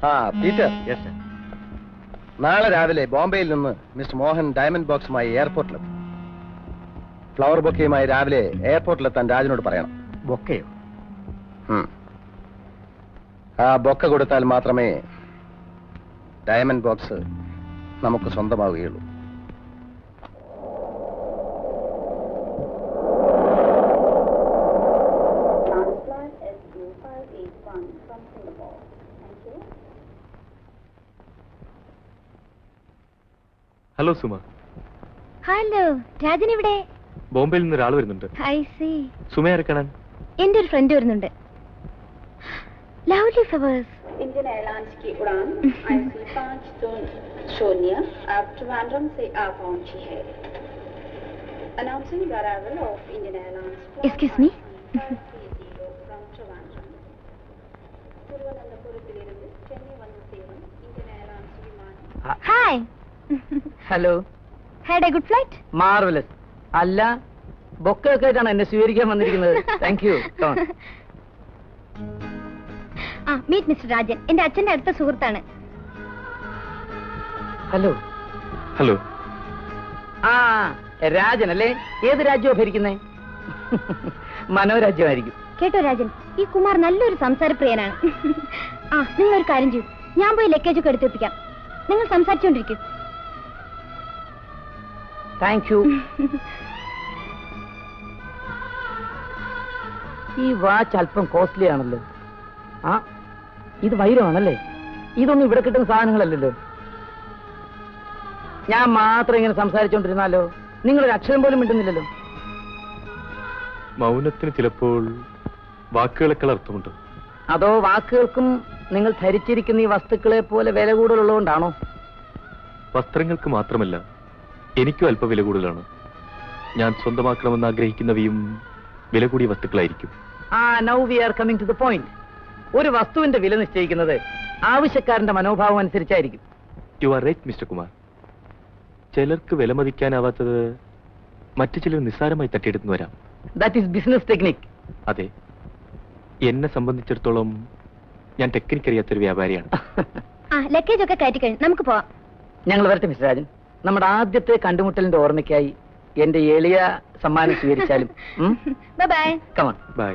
Peter. Yes sir. നാളെ രാവിലെ ബോംബെയിൽ നിന്ന് മിസ്റ്റർ മോഹൻ ഡയമണ്ട് ബോക്സുമായി എയർപോർട്ടിലെത്തും. ഫ്ലവർ ബൊക്കയുമായി രാവിലെ എയർപോർട്ടിലെത്താൻ രാജനോട് പറയണം. ബൊക്കയോ? ആ ബൊക്ക കൊടുത്താൽ മാത്രമേ ഡയമണ്ട് ബോക്സ് നമുക്ക് സ്വന്തമാവുകയുള്ളൂ. ഹലോ സുമ. ഹലോ, രാജൻ ഇവിടെ? ബോംബെയിൽ നിന്ന് ഒരാൾ വരുന്നുണ്ട്. I see. സുമയെ ഇറക്കണം. എന്റെ ഒരു ഫ്രണ്ട് വരുന്നുണ്ട്. Lovely flowers. इंडियन एयरलाइंस की उड़ान IC520 अब ट्रिवांड्रम से आ पहुंची है. Announcing the arrival of Indian Airlines. Excuse me. From Trivandrum. തിരുവനന്തപുരത്തിലിருந்து Chennai വന്ന സേവനം ഇന്ത്യൻ എയർലൈൻസ് വിമാനം. Hi. Hello. Had a good flight? Marvellous. അല്ല, ബൊക്കെ ആയിട്ടാണ് എന്നെ സ്വീകരിക്കാൻ വന്നിരിക്കുന്നത്. Thank you. Meet mister Rajan, എന്റെ അച്ഛന്റെ അടുത്ത സുഹൃത്താണ്. ഹലോ. ഹലോ. രാജൻ അല്ലേ? ഏത് രാജ്യമാണ് ഭരിക്കുന്നേ? മനോരാജ്യമായിരിക്കും. കേട്ടോ രാജൻ, ഈ കുമാർ നല്ലൊരു സംസാരപ്രിയനാണ്. നിങ്ങൾ ഒരു കാര്യം ചെയ്യൂ, ഞാൻ പോയി ലഗേജ് ഒക്കെ എടുത്തെത്തിക്കാം. നിങ്ങൾ സംസാരിച്ചോണ്ടിരിക്കും. Thank you. ഈ വാച്ച് അല്പം കോസ്റ്റ്ലി ആണല്ലോ. ഇത് വൈരമാണല്ലേ? ഇതൊന്നും ഇവിടെ കിട്ടുന്ന സാധനങ്ങളല്ലല്ലോ. ഞാൻ മാത്രം ഇങ്ങനെ സംസാരിച്ചോണ്ടിരുന്നാലോ? നിങ്ങളൊരു അക്ഷരം പോലും മിണ്ടുന്നില്ലല്ലോ. മൗനത്തിന് ചിലപ്പോൾ വാക്കുകളെക്കാൾ അർത്ഥമുണ്ട്. അതോ വാക്കുകൾക്കും നിങ്ങൾ ധരിച്ചിരിക്കുന്ന ഈ വസ്തുക്കളെ പോലെ വില കൂടുതലുള്ളതുകൊണ്ടാണോ? വസ്ത്രങ്ങൾക്ക് മാത്രമല്ല, എനിക്കും അല്പ വില കൂടുതലാണ്. ഞാൻ സ്വന്തമാക്കണമെന്ന് ആഗ്രഹിക്കുന്നവയും വില കൂടിയ വസ്തുക്കളായിരിക്കും. Now we are coming to the point. ഒരു വസ്തുവിന്റെ വില നിശ്ചയിക്കുന്നത് ആവശ്യക്കാരന്റെ മനോഭാവം അനുസരിച്ചായിരിക്കും. You are right mister Kumar. ചിലർക്ക് വിലമതിക്കാനാവാത്തത് മറ്റു ചിലർ നിസ്സാരമായി തട്ടിയെടുത്തു വരാം. That is business technique. അതെ, എന്നെ സംബന്ധിച്ചിടത്തോളം ഞാൻ ടെക്നിക്ക് അറിയാത്തൊരു വ്യാപാരിയാണ്. ലഗേജ് ഒക്കെ കയറ്റി കഴിഞ്ഞു, നമുക്ക് പോവാം. ഞങ്ങൾ വരട്ടെ മിസ്റ്റർ രാജൻ. നമ്മുടെ ആദ്യത്തെ കണ്ടുമുട്ടലിന്റെ ഓർമ്മയ്ക്കായി എന്റെ എളിയ സമ്മാനം സ്വീകരിച്ചാലും. ബൈ. കമോൺ. ബൈ.